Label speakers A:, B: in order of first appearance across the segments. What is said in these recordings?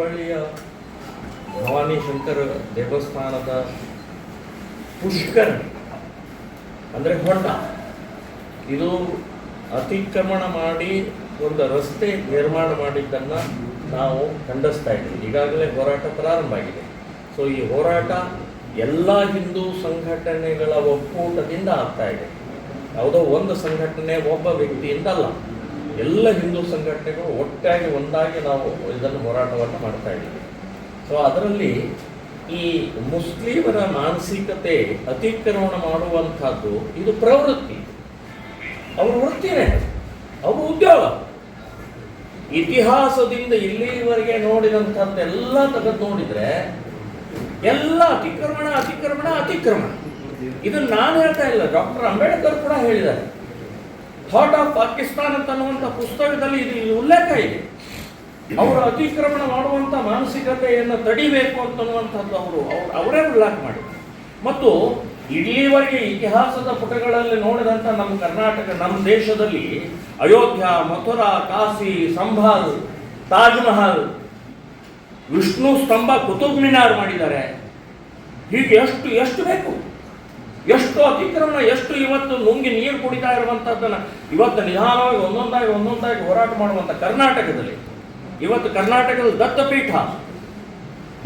A: ಹುಬ್ಬಳ್ಳಿಯ ಭವಾನಿ ಶಂಕರ ದೇವಸ್ಥಾನದ ಪುಷ್ಕರಣಿ ಅಂದರೆ ಹೊಂಡ, ಇದು ಅತಿಕ್ರಮಣ ಮಾಡಿ ಒಂದು ರಸ್ತೆ ನಿರ್ಮಾಣ ಮಾಡಿದ್ದನ್ನು ನಾವು ಖಂಡಿಸ್ತಾ ಇದ್ದೀವಿ. ಈಗಾಗಲೇ ಹೋರಾಟ ಪ್ರಾರಂಭ ಆಗಿದೆ. ಸೊ ಈ ಹೋರಾಟ ಎಲ್ಲ ಹಿಂದೂ ಸಂಘಟನೆಗಳ ಒಕ್ಕೂಟದಿಂದ ಆಗ್ತಾ ಇದೆ. ಯಾವುದೋ ಒಂದು ಸಂಘಟನೆ ಒಬ್ಬ ವ್ಯಕ್ತಿಯಿಂದ ಅಲ್ಲ, ಎಲ್ಲ ಹಿಂದೂ ಸಂಘಟನೆಗಳು ಒಟ್ಟಾಗಿ ಒಂದಾಗಿ ನಾವು ಇದನ್ನು ಹೋರಾಟವನ್ನು ಮಾಡ್ತಾ ಇದ್ದೀವಿ. ಸೊ ಅದರಲ್ಲಿ ಈ ಮುಸ್ಲಿಮರ ಮಾನಸಿಕತೆ ಅತಿಕ್ರಮಣ ಮಾಡುವಂಥದ್ದು ಇದು ಪ್ರವೃತ್ತಿ, ಅವ್ರ ವೃತ್ತಿನೇ, ಅವ್ರ ಉದ್ಯೋಗ. ಇತಿಹಾಸದಿಂದ ಇಲ್ಲಿವರೆಗೆ ನೋಡಿದಂಥದ್ದೆಲ್ಲ ತೆಗೆದು ನೋಡಿದರೆ ಎಲ್ಲ ಅತಿಕ್ರಮಣ ಅತಿಕ್ರಮಣ ಅತಿಕ್ರಮಣ. ಇದನ್ನು ನಾನು ಹೇಳ್ತಾ ಇಲ್ಲ, ಡಾಕ್ಟರ್ ಅಂಬೇಡ್ಕರ್ ಕೂಡ ಹೇಳಿದ್ದಾರೆ. ಥಾಟ್ ಆಫ್ ಪಾಕಿಸ್ತಾನ್ ಅಂತನ್ನುವಂಥ ಪುಸ್ತಕದಲ್ಲಿ ಇದು ಉಲ್ಲೇಖ ಇದೆ. ಅವರು ಅತಿಕ್ರಮಣ ಮಾಡುವಂಥ ಮಾನಸಿಕತೆಯನ್ನು ತಡಿಬೇಕು ಅಂತನ್ನುವಂಥದ್ದು ಅವರೇ ಉಲ್ಲೇಖ ಮಾಡಿ. ಮತ್ತು ಇಡೀವರೆಗೆ ಇತಿಹಾಸದ ಪುಟಗಳಲ್ಲಿ ನೋಡಿದಂಥ ನಮ್ಮ ಕರ್ನಾಟಕ, ನಮ್ಮ ದೇಶದಲ್ಲಿ ಅಯೋಧ್ಯ, ಮಥುರಾ, ಕಾಶಿ, ಸಂಭಾಲ್, ತಾಜ್ ಮಹಲ್, ವಿಷ್ಣು ಸ್ತಂಭ, ಕುತುಬ್ ಮಿನಾರ್ ಮಾಡಿದ್ದಾರೆ. ಹೀಗೆ ಎಷ್ಟು ಬೇಕು, ಎಷ್ಟು ಅತಿಕ್ರಮಣ, ಎಷ್ಟು ಇವತ್ತು ನುಂಗಿ ನೀರು ಕುಡಿತಾ ಇರುವಂಥದ್ದನ್ನು ಇವತ್ತು ನಿಧಾನವಾಗಿ ಒಂದೊಂದಾಗಿ ಹೋರಾಟ ಮಾಡುವಂಥ ಕರ್ನಾಟಕದಲ್ಲಿ, ಇವತ್ತು ಕರ್ನಾಟಕದ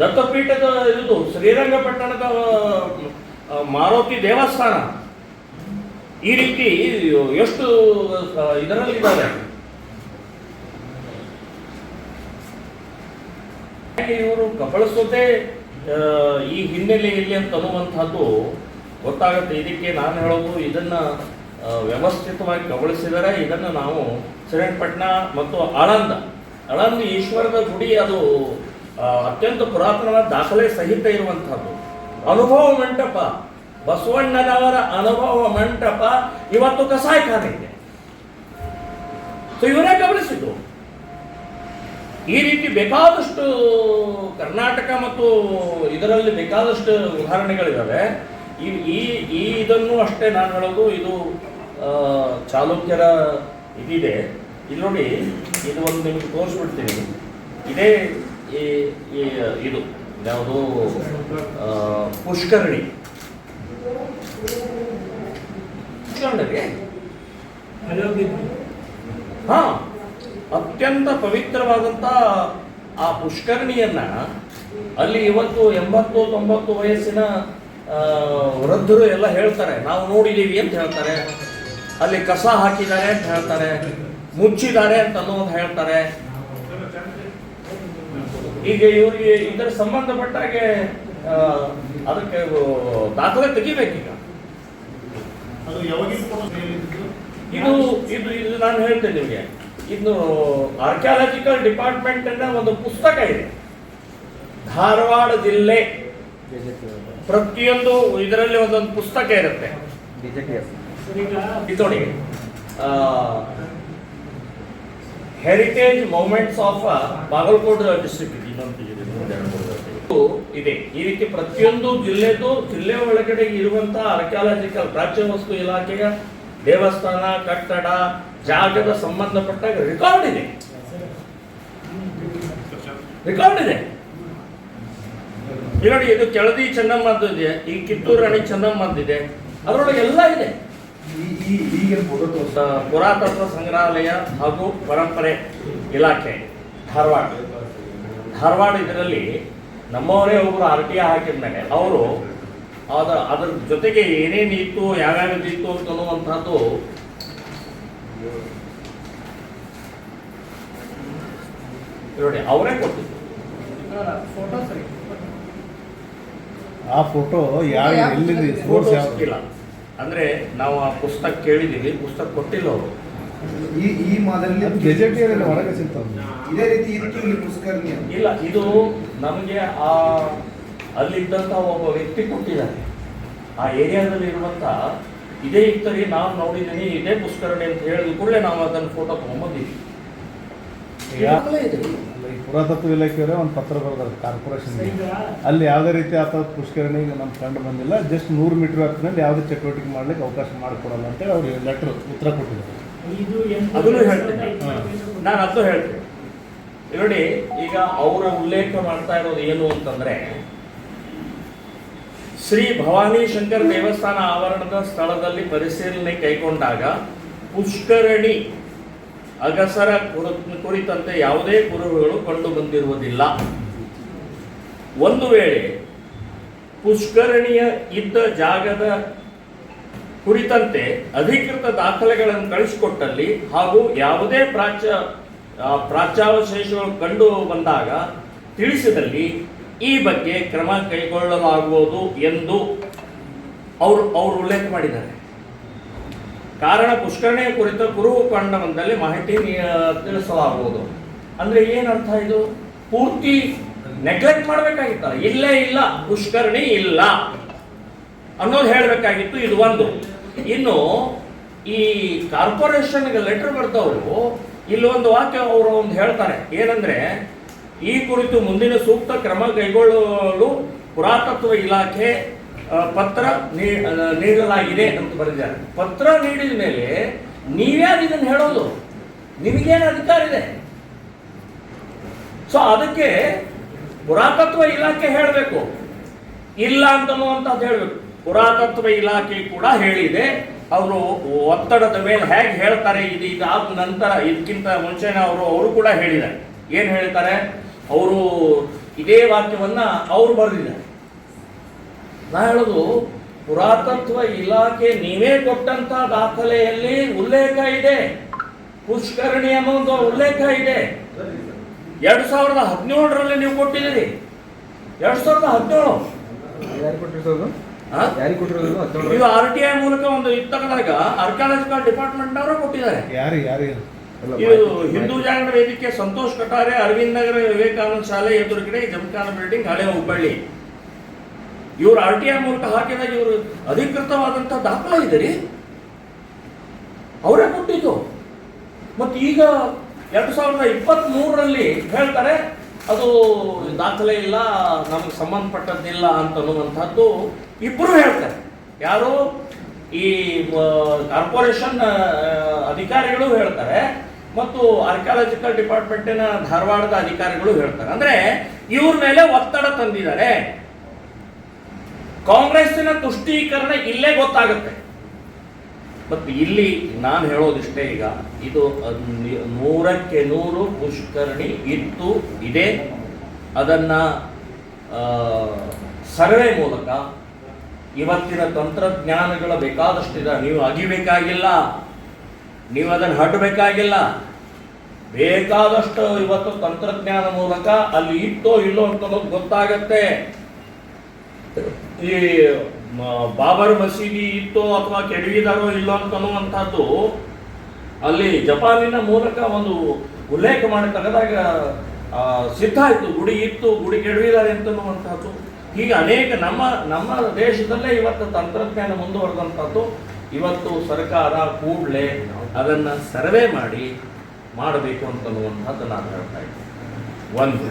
A: ದತ್ತಪೀಠದ ಇದು ಶ್ರೀರಂಗಪಟ್ಟಣದ ಮಾರುತಿ ದೇವಸ್ಥಾನ, ಈ ರೀತಿ ಎಷ್ಟು ಇದರಲ್ಲಿದ್ದಾರೆ. ಇವರು ಕಬಳಿಸೋದೇ ಈ ಹಿನ್ನೆಲೆಯಲ್ಲಿ ಅಂತ ಅನ್ನುವಂಥದ್ದು ಗೊತ್ತಾಗುತ್ತೆ. ಇದಕ್ಕೆ ನಾನು ಹೇಳೋದು, ಇದನ್ನು ವ್ಯವಸ್ಥಿತವಾಗಿ ಕಬಳಿಸಿದರೆ ಇದನ್ನು ನಾವು ಶ್ರೀರಂಗಪಟ್ಟಣ ಮತ್ತು ಆಳಂದ ಈಶ್ವರದ ಗುಡಿ, ಅದು ಅತ್ಯಂತ ಪುರಾತನವಾದ ದಾಖಲೆ ಸಹಿತ ಇರುವಂಥದ್ದು ಅನುಭವ ಮಂಟಪ, ಬಸವಣ್ಣನವರ ಅನುಭವ ಮಂಟಪ ಇವತ್ತು ಕಸಾಯಿಖಾನೆ ಇದೆ. ಸೊ ಇವರೇ ಗಮನಿಸಿದ್ದು. ಈ ರೀತಿ ಬೇಕಾದಷ್ಟು ಕರ್ನಾಟಕ ಮತ್ತು ಇದರಲ್ಲಿ ಬೇಕಾದಷ್ಟು ಉದಾಹರಣೆಗಳಿದ್ದಾವೆ. ಇದನ್ನು ಅಷ್ಟೇ ನಾನು ಹೇಳೋದು, ಇದು ಚಾಲುಕ್ಯರ ಇದಿದೆ. ಇಲ್ಲಿ ನೋಡಿ, ಇದು ಒಂದು ನಿಮಗೆ ತೋರಿಸ್ಬಿಡ್ತೀನಿ. ಇದೇ ಇದು ಯಾವುದು ಪುಷ್ಕರಣಿ. ಹಾ, ಅತ್ಯಂತ ಪವಿತ್ರವಾದಂಥ ಆ ಪುಷ್ಕರಣಿಯನ್ನ ಅಲ್ಲಿ ಇವತ್ತು 80-90 ವಯಸ್ಸಿನ ವೃದ್ಧರು ಎಲ್ಲ ಹೇಳ್ತಾರೆ, ನಾವು ನೋಡಿದ್ದೀವಿ ಅಂತ ಹೇಳ್ತಾರೆ. ಅಲ್ಲಿ ಕಸ ಹಾಕಿದ್ದಾರೆ ಅಂತ ಹೇಳ್ತಾರೆ, ಮುಚ್ಚಿದ್ದಾರೆ ಅಂತ ಅನ್ನೋದು ಹೇಳ್ತಾರೆ. ಈಗ ಇವರಿಗೆ ಇದರ ಸಂಬಂಧಪಟ್ಟಾಗೆ ಅದಕ್ಕೆ ದಾಖಲೆ ತೆಗಿಬೇಕೀಗ. ಇದು ನಾನು ಹೇಳ್ತೇನೆ ನಿಮಗೆ, ಇದು ಆರ್ಕಿಯಾಲಜಿಕಲ್ ಡಿಪಾರ್ಟ್ಮೆಂಟ್ ಒಂದು ಪುಸ್ತಕ ಇದೆ. ಧಾರವಾಡ ಜಿಲ್ಲೆ ಪ್ರತಿಯೊಂದು ಇದರಲ್ಲಿ ಒಂದೊಂದು ಪುಸ್ತಕ ಇರುತ್ತೆ. ಇದು ನೋಡಿ, heritage movements of Bagalkot district ಇದೆ. ಈ ರೀತಿ ಪ್ರತಿಯೊಂದು ಜಿಲ್ಲೆ ಒಳಗಡೆ ಇರುವಂತಹ ಆರ್ಕಿಯಾಲಜಿಕಲ್ ಪ್ರಾಚ್ಯ ವಸ್ತು ಇಲಾಖೆಯ ದೇವಸ್ಥಾನ, ಕಟ್ಟಡ, ಜಾಗದ ಸಂಬಂಧಪಟ್ಟ ರೆಕಾರ್ಡ್ ಇದೆ. ಈ ನೋಡಿ, ಇದು ಕೆಳದಿ ಚೆನ್ನಮ್ಮದ್ದು ಇದೆ, ಈ ಕಿತ್ತೂರು ರಾಣಿ ಚೆನ್ನಮ್ಮದ್ದಿದೆ, ಅದರೊಳಗೆ ಎಲ್ಲ ಇದೆ. ಪುರಾತತ್ವ ಸಂಗ್ರಹಾಲಯ ಹಾಗೂ ಪರಂಪರೆ ಇಲಾಖೆ ಧಾರವಾಡ ಇದರಲ್ಲಿ ನಮ್ಮವರೇ ಒಬ್ಬರು RTI ಹಾಕಿದ್ಮೇಲೆ ಅವರು ಅದರ ಜೊತೆಗೆ ಏನೇನಿತ್ತು, ಯಾವ್ಯಾವ್ದಿತ್ತು ಅಂತ ಅನ್ನುವಂಥದ್ದು ನೋಡಿ ಅವರೇ ಕೊಟ್ಟಿದ್ದು.
B: ಆ ಫೋಟೋ
A: ಇಲ್ಲ ಅಂದ್ರೆ ನಾವು ಆ ಪುಸ್ತಕ ಕೇಳಿದೀವಿ, ಪುಸ್ತಕ ಕೊಟ್ಟಿಲ್ಲ ಅವರು.
B: ಈ ಮಾದರಿಯಲ್ಲಿ ಗೆಜೆಟಿಯರ್ ಹೊರಗೆ ಸಿಗ್ತದೆ.
C: ಇದೇ ರೀತಿ ಇತ್ತು ಇಲ್ಲಿ ಪುಷ್ಕರಣಿ
A: ಇಲ್ಲ, ಇದು ನಮಗೆ ಅಲ್ಲಿದ್ದಂಥ ಒಬ್ಬ ವ್ಯಕ್ತಿ ಕೊಟ್ಟಿದ್ದಾರೆ. ಆ ಏರಿಯಾದಲ್ಲಿ ಇರುವಂಥ ಇದೇ ಇತ್ತರಿ, ನಾವು ನೋಡಿದ್ದೀನಿ, ಇದೇ ಪುಷ್ಕರಣಿ ಅಂತ ಹೇಳಿದ ಕೂಡಲೇ ನಾವು ಅದನ್ನು ಫೋಟೋ ತೊಗೊಂಬಂದಿದ್ವಿ.
B: ಪುರಾತತ್ವ ಇಲಾಖೆಯವರೇ ಒಂದು ಪತ್ರ ಬರೆದಾರೆ ಕಾರ್ಪೊರೇಷನ್, ಅಲ್ಲಿ ಯಾವುದೇ ರೀತಿ ಆತ ಪುಷ್ಕರಣಿ ನಮ್ಮ ಕಂಡು ಬಂದಿಲ್ಲ, ಜಸ್ಟ್ 100 ಮೀಟರ್ ವ್ಯಾಪ್ತಿನಲ್ಲಿ ಯಾವುದೇ ಚಟುವಟಿಕೆ ಮಾಡ್ಲಿಕ್ಕೆ ಅವಕಾಶ ಮಾಡಿಕೊಡಲ್ಲ ಅಂತೇಳಿ ಅವ್ರು ಲೆಟರ್ ಉತ್ತರ ಕೊಟ್ಟಿದ್ದಾರೆ.
A: ಅದನ್ನು ಹೇಳ್ತೇನೆ ನಾನು, ಅದು ಹೇಳ್ತೇನೆ. ನೋಡಿ, ಈಗ ಅವರ ಉಲ್ಲೇಖ ಮಾಡ್ತಾ ಇರೋದು ಏನು ಅಂತಂದ್ರೆ, ಶ್ರೀ ಭವಾನಿ ಶಂಕರ್ ದೇವಸ್ಥಾನ ಆವರಣದ ಸ್ಥಳದಲ್ಲಿ ಪರಿಶೀಲನೆ ಕೈಗೊಂಡಾಗ ಪುಷ್ಕರಣಿ ಅಗಸರ ಕುರಿತಂತೆ ಯಾವುದೇ ಕುರುಹುಗಳು ಕಂಡು ಬಂದಿರುವುದಿಲ್ಲ. ಒಂದು ವೇಳೆ ಪುಷ್ಕರಣಿಯ ಇದ್ದ ಜಾಗದ ಕುರಿತಂತೆ ಅಧಿಕೃತ ದಾಖಲೆಗಳನ್ನು ಕಳಿಸಿಕೊಟ್ಟಲ್ಲಿ ಹಾಗೂ ಯಾವುದೇ ಪ್ರಾಚ್ಯಾವಶೇಷಗಳು ಕಂಡು ಬಂದಾಗ ತಿಳಿಸಿದಲ್ಲಿ ಈ ಬಗ್ಗೆ ಕ್ರಮ ಕೈಗೊಳ್ಳಲಾಗುವುದು ಎಂದು ಅವರು ಉಲ್ಲೇಖ ಮಾಡಿದ್ದಾರೆ. ಕಾರಣ ಪುಷ್ಕರಣಿಯ ಕುರಿತ ಕುರುಹು ಕಂಡು ಬಂದಲ್ಲಿ ಮಾಹಿತಿ ತಿಳಿಸಲಾಗುವುದು. ಅಂದ್ರೆ ಏನರ್ಥ ಇದು? ಪೂರ್ತಿ ನೆಗ್ಲೆಕ್ಟ್ ಮಾಡಬೇಕಾಗಿತ್ತಲ್ಲ, ಇಲ್ಲೇ ಇಲ್ಲ ಪುಷ್ಕರಣಿ ಇಲ್ಲ ಅನ್ನೋದು ಹೇಳಬೇಕಾಗಿತ್ತು. ಇದು ಒಂದು. ಇನ್ನು ಈ ಕಾರ್ಪೊರೇಷನ್ಗೆ ಲೆಟರ್ ಬರ್ತವರು ಇಲ್ಲಿ ಒಂದು ವಾಕ್ಯ ಅವರು ಒಂದು ಹೇಳ್ತಾರೆ, ಏನಂದ್ರೆ ಈ ಕುರಿತು ಮುಂದಿನ ಸೂಕ್ತ ಕ್ರಮ ಕೈಗೊಳ್ಳಲು ಪುರಾತತ್ವ ಇಲಾಖೆ ಪತ್ರ ನೀಡಲಾಗಿದೆ ಅಂತ ಬರೆದಿದ್ದಾರೆ. ಪತ್ರ ನೀಡಿದ ಮೇಲೆ ನೀವ್ಯಾರು ಇದನ್ನು ಹೇಳೋದು? ನಿಮಗೇನು ಅಧಿಕಾರ ಇದೆ? ಸೊ ಅದಕ್ಕೆ ಪುರಾತತ್ವ ಇಲಾಖೆ ಹೇಳಬೇಕು, ಇಲ್ಲ ಅಂತನ್ನುವಂಥದ್ದು ಹೇಳಬೇಕು. ಪುರಾತತ್ವ ಇಲಾಖೆ ಕೂಡ ಹೇಳಿದೆ. ಅವರು ಒತ್ತಡದ ಮೇಲೆ ಹೇಗೆ ಹೇಳ್ತಾರೆ, ಇದಾದ ನಂತರ ಇದಕ್ಕಿಂತ ಮುಂಚೆನೇ ಅವರು ಕೂಡ ಹೇಳಿದ್ದಾರೆ. ಏನು ಹೇಳ್ತಾರೆ? ಅವರು ಇದೇ ವಾಕ್ಯವನ್ನ ಅವರು ಬರೆದಿದ್ದಾರೆ. ನಾ ಹೇಳೋದು, ಪುರಾತತ್ವ ಇಲಾಖೆ ನೀವೇ ಕೊಟ್ಟಂತ ದಾಖಲೆಯಲ್ಲಿ ಉಲ್ಲೇಖ ಇದೆ, ಪುಷ್ಕರಣಿ ಅನ್ನೋ ಉಲ್ಲೇಖ ಇದೆ. 2017ರಲ್ಲಿ ನೀವು ಕೊಟ್ಟಿದ್ದೀರಿ. 2017 ಇದು RTI ಮೂಲಕ ಒಂದು ಇತ್ತಗದಾಗ ಆರ್ಕಿಯಾಲಜಿಕಲ್ ಡಿಪಾರ್ಟ್ಮೆಂಟ್ ಅವರು ಕೊಟ್ಟಿದ್ದಾರೆ. ಇದು ಹಿಂದೂ ಜಾಗರಣ ವೇದಿಕೆ, ಸಂತೋಷ್ ಕಟಾರೆ, ಅರವಿಂದ್ ನಗರ ವಿವೇಕಾನಂದ ಶಾಲೆ ಎದುರುಗಡೆ, ಜಮಖಾನ ಬಿಲ್ಡಿಂಗ್, ಹಳೆ ಹುಬ್ಬಳ್ಳಿ. ಇವರು RTI ಮೂಲಕ ಹಾಕಿದಾಗ ಇವರು ಅಧಿಕೃತವಾದಂತ ದಾಖಲೆ ಇದೆ ರೀ, ಅವರೇ ಕೊಟ್ಟಿದ್ದು. ಮತ್ತು ಈಗ 2023ರಲ್ಲಿ ಹೇಳ್ತಾರೆ ಅದು ದಾಖಲೆ ಇಲ್ಲ, ನಮಗೆ ಸಂಬಂಧಪಟ್ಟದ್ದಿಲ್ಲ ಅಂತನ್ನುವಂಥದ್ದು ಇಬ್ಬರು ಹೇಳ್ತಾರೆ. ಯಾರು? ಈ ಕಾರ್ಪೊರೇಷನ್ ಅಧಿಕಾರಿಗಳು ಹೇಳ್ತಾರೆ ಮತ್ತು ಆರ್ಕಿಯಾಲಜಿಕಲ್ ಡಿಪಾರ್ಟ್ಮೆಂಟಿನ ಧಾರವಾಡದ ಅಧಿಕಾರಿಗಳು ಹೇಳ್ತಾರೆ. ಅಂದ್ರೆ ಇವ್ರ ಮೇಲೆ ಒತ್ತಡ ತಂದಿದ್ದಾರೆ. ಕಾಂಗ್ರೆಸ್ಸಿನ ತುಷ್ಟೀಕರಣ ಇಲ್ಲೇ ಗೊತ್ತಾಗುತ್ತೆ. ಮತ್ತು ಇಲ್ಲಿ ನಾನು ಹೇಳೋದಿಷ್ಟೇ, ಈಗ ಇದು 100ಕ್ಕೆ 100 ಪುಷ್ಕರಣಿ ಇತ್ತು, ಇದೆ. ಅದನ್ನ ಸರ್ವೆ ಮೂಲಕ ಇವತ್ತಿನ ತಂತ್ರಜ್ಞಾನಗಳ ಬೇಕಾದಷ್ಟಿದೆ. ನೀವು ಅಗಿಬೇಕಾಗಿಲ್ಲ, ನೀವು ಅದನ್ನು ಹಡ್ಬೇಕಾಗಿಲ್ಲ. ಬೇಕಾದಷ್ಟು ಇವತ್ತು ತಂತ್ರಜ್ಞಾನ ಮೂಲಕ ಅಲ್ಲಿ ಇತ್ತೋ ಇಲ್ಲೋ ಅಂತ ಗೊತ್ತಾಗತ್ತೆ. ಈ ಬಾಬರ್ ಮಸೀದಿ ಇತ್ತೋ ಅಥವಾ ಕೆಡವಿದಾರೋ ಇಲ್ಲೋ ಅಂತನ್ನುವಂಥದ್ದು ಅಲ್ಲಿ ಜಪಾನಿನ ಮೂಲಕ ಒಂದು ಉಲ್ಲೇಖ ಮಾಡಿ ತೆಗೆದಾಗ ಸಿದ್ಧ ಆಯಿತು. ಗುಡಿ ಇತ್ತು, ಗುಡಿ ಕೆಡವಿದ್ದಾರೆ ಅಂತನ್ನುವಂಥದ್ದು. ಹೀಗೆ ಅನೇಕ ನಮ್ಮ ದೇಶದಲ್ಲೇ ಇವತ್ತು ತಂತ್ರಜ್ಞಾನ ಮುಂದುವರೆದಂಥದ್ದು. ಇವತ್ತು ಸರ್ಕಾರ ಕೂಡಲೇ ಅದನ್ನು ಸರ್ವೆ ಮಾಡಬೇಕು ಅಂತನ್ನುವಂಥದ್ದು ನಾನು ಹೇಳ್ತಾ ಇದ್ದೀನಿ. ಒಂದು